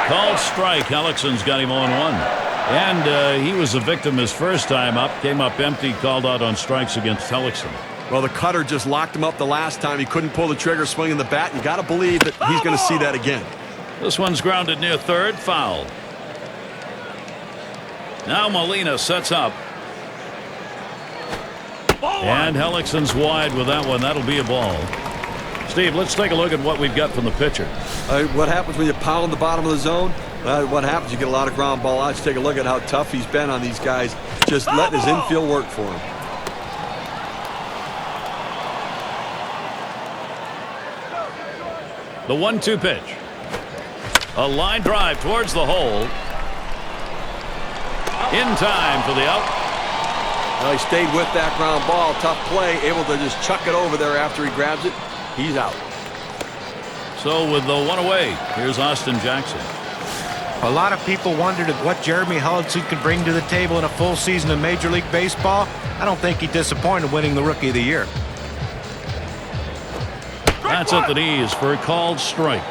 Called strike. Hellickson's got him 0-1. And he was a victim his first time up. Came up empty, called out on strikes against Hellickson. Well, the cutter just locked him up the last time. He couldn't pull the trigger swinging the bat. You got to believe that he's going to see that again. This one's grounded near third. Foul. Now Molina sets up. And Hellickson's wide with that one. That'll be a ball. Steve, let's take a look at what we've got from the pitcher. What happens when you pound the bottom of the zone? What happens? You get a lot of ground ball outs. Take a look at how tough he's been on these guys. Just letting his infield work for him. The 1-2 pitch. A line drive towards the hole. In time for the out. Well, he stayed with that ground ball. Tough play. Able to just chuck it over there after he grabs it. He's out. So with the one away, here's Austin Jackson. A lot of people wondered at what Jeremy Hellickson could bring to the table in a full season of Major League Baseball. I don't think he disappointed winning the Rookie of the Year. That's at the knees for a called strike.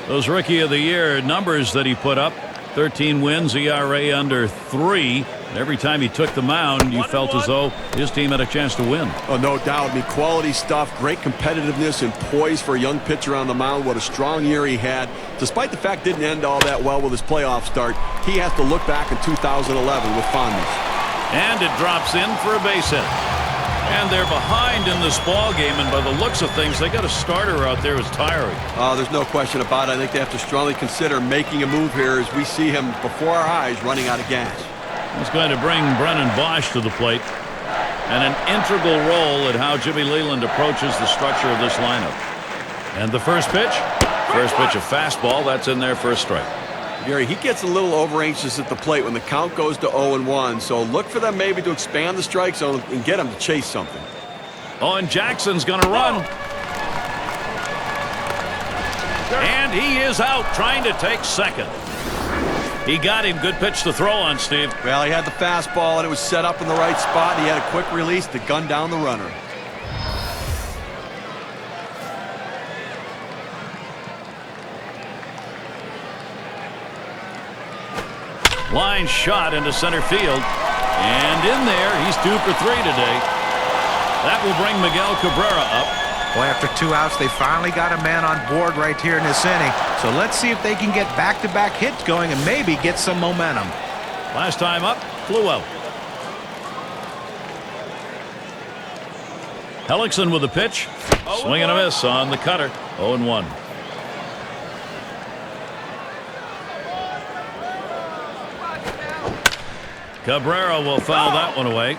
Those Rookie of the Year numbers that he put up, 13 wins, ERA under 3. Every time he took the mound, you felt as though his team had a chance to win. Oh, no doubt. I mean, quality stuff, great competitiveness and poise for a young pitcher on the mound. What a strong year he had. Despite the fact it didn't end all that well with his playoff start, he has to look back in 2011 with fondness. And it drops in for a base hit. And they're behind in this ball game, and by the looks of things, they got a starter out there who's tiring. There's no question about it. I think they have to strongly consider making a move here as we see him before our eyes running out of gas. He's going to bring Brennan Bosch to the plate, and an integral role at how Jimmy Leland approaches the structure of this lineup. And the first pitch a fastball. That's in there for a strike. Gary, he gets a little over anxious at the plate when the count goes to 0-1, so look for them maybe to expand the strike zone and get him to chase something. Oh, and Jackson's going to run. And he is out trying to take second. He got him. Good pitch to throw on, Steve. Well, he had the fastball and it was set up in the right spot. He had a quick release to gun down the runner. Line shot into center field. And in there, he's 2 for 3 today. That will bring Miguel Cabrera up. Well, after 2 outs, they finally got a man on board right here in this inning. So let's see if they can get back-to-back hits going and maybe get some momentum. Last time up, flew out. Hellickson with a pitch. Swing and a miss on the cutter. 0-1. Cabrera will foul that one away.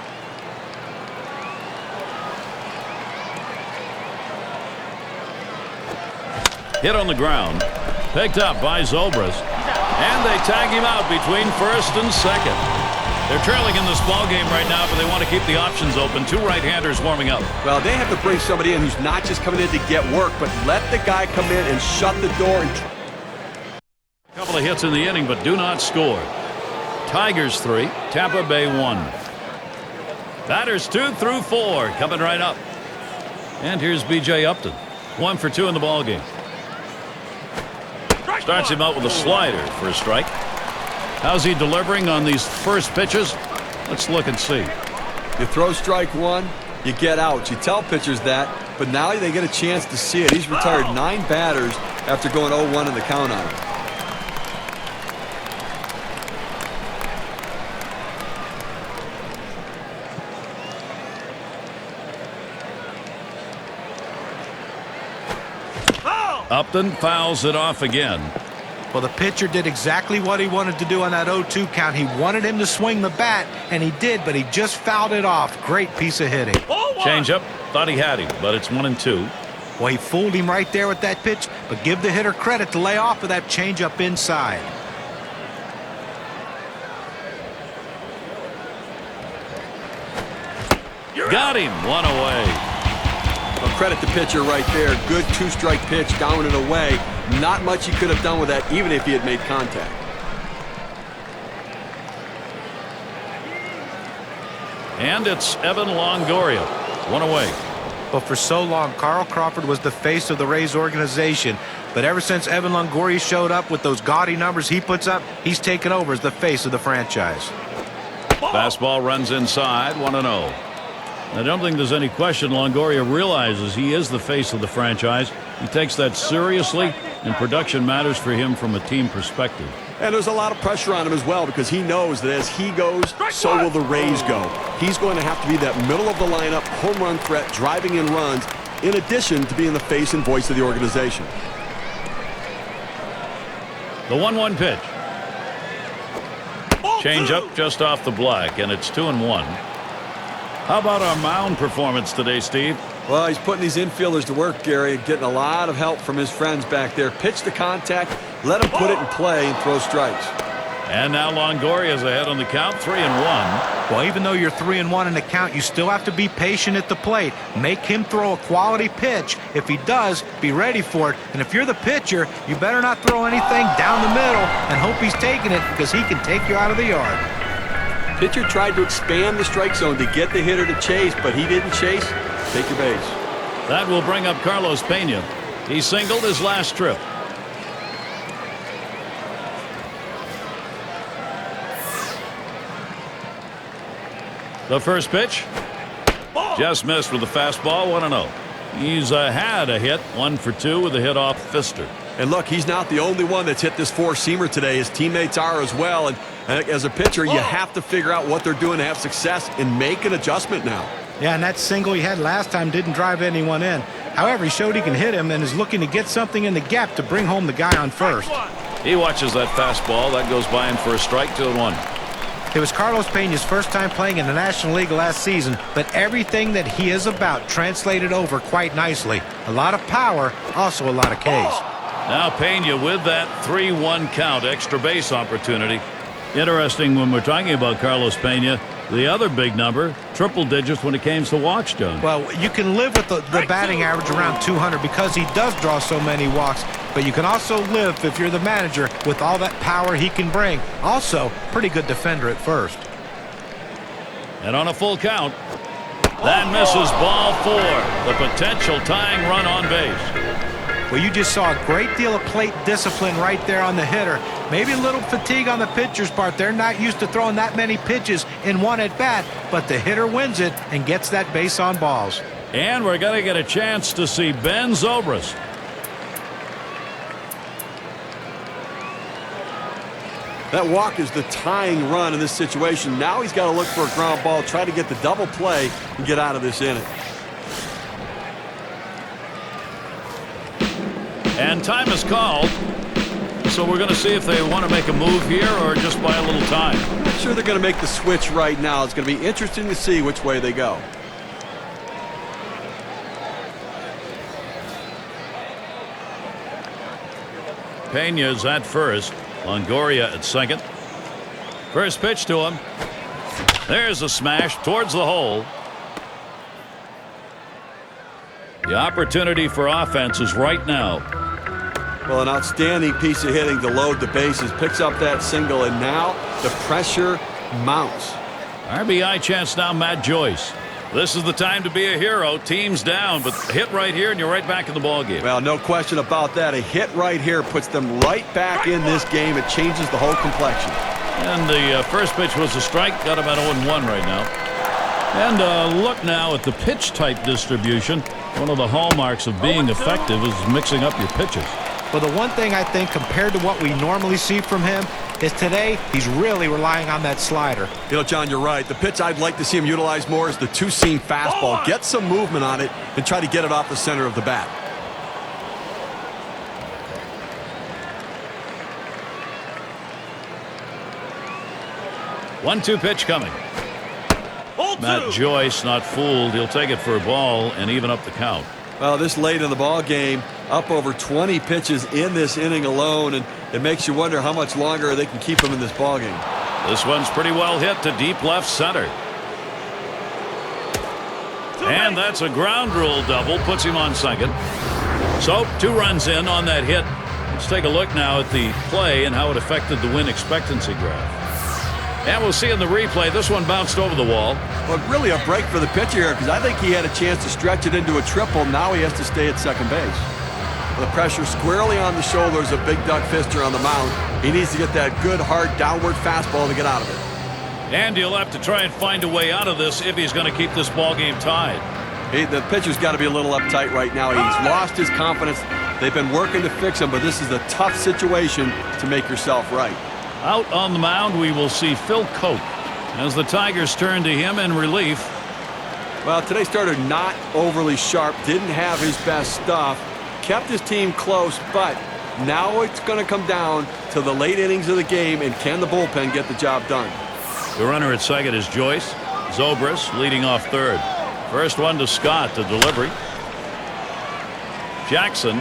Hit on the ground. Picked up by Zobrist. And they tag him out between first and second. They're trailing in this ball game right now, but they want to keep the options open. 2 right-handers warming up. Well, they have to bring somebody in who's not just coming in to get work, but let the guy come in and shut the door. A couple of hits in the inning, but do not score. Tigers 3, Tampa Bay 1. Batters 2 through 4 coming right up. And here's B.J. Upton. 1 for 2 in the ball game. Starts him out with a slider for a strike. How's he delivering on these first pitches? Let's look and see. You throw strike 1, you get out. You tell pitchers that, but now they get a chance to see it. He's retired 9 batters after going 0-1 in the count on him. Upton fouls it off again. Well, the pitcher did exactly what he wanted to do on that 0-2 count. He wanted him to swing the bat, and he did, but he just fouled it off. Great piece of hitting. Change up. Thought he had him, but it's 1-2. Well, he fooled him right there with that pitch, but give the hitter credit to lay off of that changeup inside. Got him. 1 away. Well, credit the pitcher right there. Good 2-strike pitch down and away. Not much he could have done with that, even if he had made contact. And it's Evan Longoria. 1 away. But for so long, Carl Crawford was the face of the Rays organization. But ever since Evan Longoria showed up with those gaudy numbers he puts up, he's taken over as the face of the franchise. Fastball runs inside, 1-0. I don't think there's any question Longoria realizes he is the face of the franchise. He takes that seriously, and production matters for him from a team perspective. And there's a lot of pressure on him as well, because he knows that as he goes, so will the Rays go. He's going to have to be that middle of the lineup, home run threat, driving in runs, in addition to being the face and voice of the organization. The 1-1 pitch. Change up just off the black, and it's 2-1. How about our mound performance today, Steve? Well, he's putting these infielders to work, Gary, getting a lot of help from his friends back there. Pitch to contact, let him put it in play, and throw strikes. And now Longoria's ahead on the count, 3-1. Well, even though you're 3-1 in the count, you still have to be patient at the plate. Make him throw a quality pitch. If he does, be ready for it. And if you're the pitcher, you better not throw anything down the middle and hope he's taking it, because he can take you out of the yard. Pitcher tried to expand the strike zone to get the hitter to chase, but he didn't chase. Take your base. That will bring up Carlos Peña. He singled his last trip. The first pitch. Just missed with the fastball, 1-0. He's had a hit, 1 for 2 with a hit off Fister. And look, he's not the only one that's hit this four-seamer today. His teammates are as well. And as a pitcher, you have to figure out what they're doing to have success and make an adjustment now. Yeah, and that single he had last time didn't drive anyone in. However, he showed he can hit him and is looking to get something in the gap to bring home the guy on first. He watches that fastball. That goes by him for a strike, 2-1. It was Carlos Peña's first time playing in the National League last season, but everything that he is about translated over quite nicely. A lot of power, also a lot of Ks. Now Peña with that 3-1 count, extra base opportunity. Interesting when we're talking about Carlos Peña, the other big number, triple digits when it came to walks, John. Well, you can live with the batting average around 200 because he does draw so many walks, but you can also live, if you're the manager, with all that power he can bring. Also, pretty good defender at first. And on a full count, that misses ball 4. The potential tying run on base. Well, you just saw a great deal of plate discipline right there on the hitter. Maybe a little fatigue on the pitcher's part. They're not used to throwing that many pitches in one at bat, but the hitter wins it and gets that base on balls. And we're going to get a chance to see Ben Zobrist. That walk is the tying run in this situation. Now he's got to look for a ground ball, try to get the double play, and get out of this inning. And time is called. So we're going to see if they want to make a move here or just buy a little time. I'm not sure they're going to make the switch right now. It's going to be interesting to see which way they go. Peña's at first. Longoria at second. First pitch to him. There's a smash towards the hole. The opportunity for offense is right now. Well, an outstanding piece of hitting to load the bases. Picks up that single, and now the pressure mounts. RBI chance now, Matt Joyce. This is the time to be a hero. Team's down, but hit right here, and you're right back in the ballgame. Well, no question about that. A hit right here puts them right back in this game. It changes the whole complexion. And the first pitch was a strike. Got about 0-1 right now. And look now at the pitch type distribution. One of the hallmarks of being effective is mixing up your pitches. Well, the one thing I think compared to what we normally see from him is today he's really relying on that slider. You know, John, you're right. The pitch I'd like to see him utilize more is the two-seam fastball. Get some movement on it and try to get it off the center of the bat. One-two pitch coming. Matt Joyce not fooled. He'll take it for a ball and even up the count. Well, this late in the ball game, up over 20 pitches in this inning alone, and it makes you wonder how much longer they can keep him in this ball game. This one's pretty well hit to deep left center. And that's a ground rule double, puts him on second. So 2 runs in on that hit. Let's take a look now at the play and how it affected the win expectancy graph. And we'll see in the replay, this one bounced over the wall. Well, really a break for the pitcher here, because I think he had a chance to stretch it into a triple. Now he has to stay at second base. The pressure squarely on the shoulders of Big Doug Fister on the mound. He needs to get that good, hard, downward fastball to get out of it. And he'll have to try and find a way out of this if he's going to keep this ball game tied. Hey, the pitcher's got to be a little uptight right now. He's lost his confidence. They've been working to fix him, but this is a tough situation to make yourself right. Out on the mound, we will see Phil Coke as the Tigers turn to him in relief. Well, today's starter not overly sharp, didn't have his best stuff, kept his team close, but now it's going to come down to the late innings of the game, and can the bullpen get the job done? The runner at second is Joyce. Zobrist leading off third. First one to Scott, the delivery. Jackson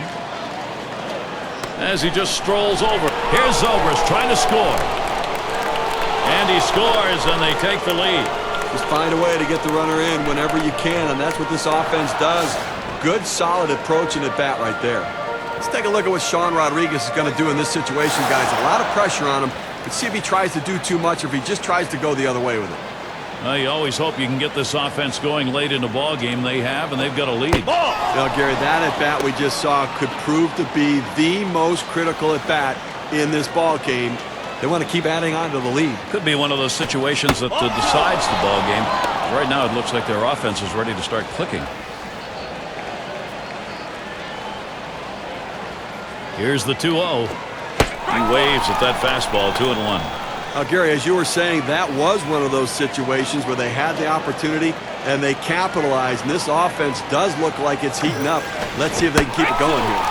as he just strolls over. Here's Zobrist trying to score. And he scores, and they take the lead. Just find a way to get the runner in whenever you can, and that's what this offense does. Good, solid approach and at bat right there. Let's take a look at what Sean Rodriguez is going to do in this situation, guys. A lot of pressure on him. Let's see if he tries to do too much or if he just tries to go the other way with it. Well, you always hope you can get this offense going late in the ball game. They have, and they've got a lead. Now, Gary, that at bat we just saw could prove to be the most critical at bat in this ball game. They want to keep adding on to the lead. Could be one of those situations that decides the ball game. Right now, it looks like their offense is ready to start clicking. Here's the 2-0. He waves at that fastball, 2-1. Now, Gary, as you were saying, that was one of those situations where they had the opportunity and they capitalized. And this offense does look like it's heating up. Let's see if they can keep it going here.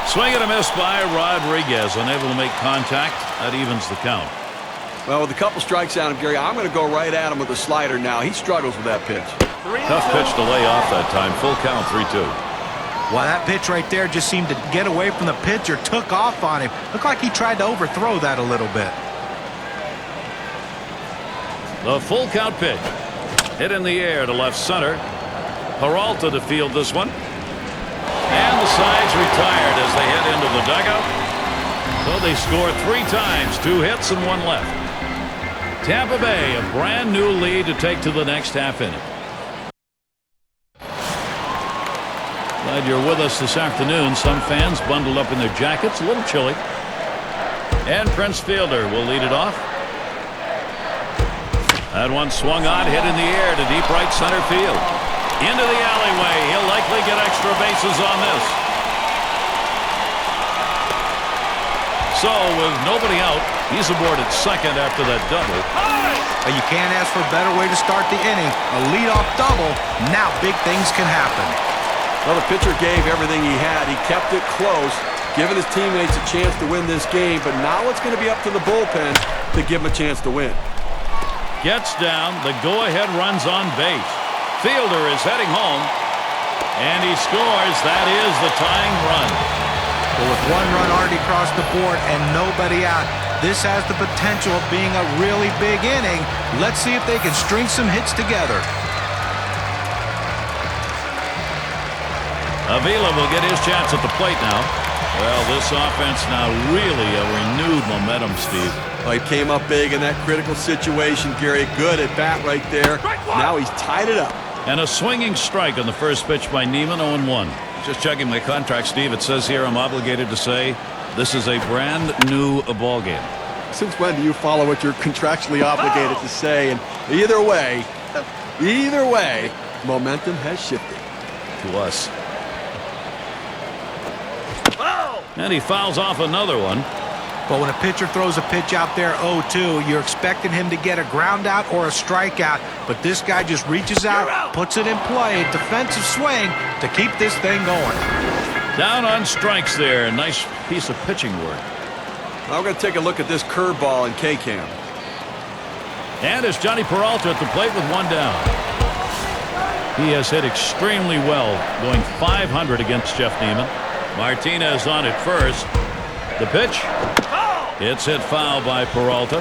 Swing and a miss by Rodriguez, unable to make contact. That evens the count. Well, with a couple strikes on him, Gary, I'm going to go right at him with a slider now. He struggles with that pitch. Tough pitch to lay off that time. Full count, 3-2. Well, that pitch right there just seemed to get away from the pitcher, took off on him. Looked like he tried to overthrow that a little bit. The full count pitch. Hit in the air to left center. Peralta to field this one. And the sides retired as they head into the dugout. So they score 3 times, 2 hits and 1 left. Tampa Bay, a brand new lead to take to the next half inning. Glad you're with us this afternoon. Some fans bundled up in their jackets, a little chilly. And Prince Fielder will lead it off. That one swung on, hit in the air to deep right center field. Into the alleyway. He'll likely get extra bases on this. So with nobody out, he's aboard at second after that double. You can't ask for a better way to start the inning. A leadoff double. Now big things can happen. Well, the pitcher gave everything he had. He kept it close, giving his teammates a chance to win this game. But now it's going to be up to the bullpen to give him a chance to win. Gets down. The go-ahead runs on base. Fielder is heading home. And he scores. That is the tying run. Well, with 1 run already across the board and nobody out, this has the potential of being a really big inning. Let's see if they can string some hits together. Avila will get his chance at the plate now. Well, this offense now really a renewed momentum, Steve. Well, he came up big in that critical situation, Gary. Good at bat right there. Now he's tied it up. And a swinging strike on the first pitch by Neiman, 0-1. Just checking my contract, Steve. It says here I'm obligated to say this is a brand new ball game. Since when do you follow what you're contractually obligated to say? And either way, momentum has shifted. To us. And he fouls off another one. But when a pitcher throws a pitch out there 0-2, you're expecting him to get a ground out or a strikeout. But this guy just reaches out, puts it in play, defensive swing to keep this thing going. Down on strikes there. Nice piece of pitching work. Now we're going to take a look at this curveball in K-Cam. And it's Johnny Peralta at the plate with 1 down. He has hit extremely well, going .500 against Jeff Neiman. Martinez on at first. The pitch. It's hit foul by Peralta.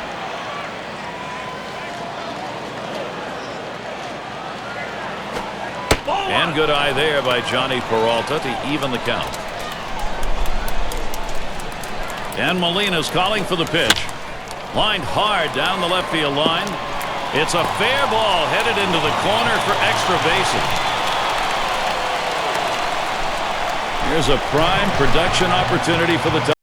And good eye there by Johnny Peralta to even the count. And Molina's calling for the pitch. Lined hard down the left field line. It's a fair ball headed into the corner for extra bases. Here's a prime production opportunity for the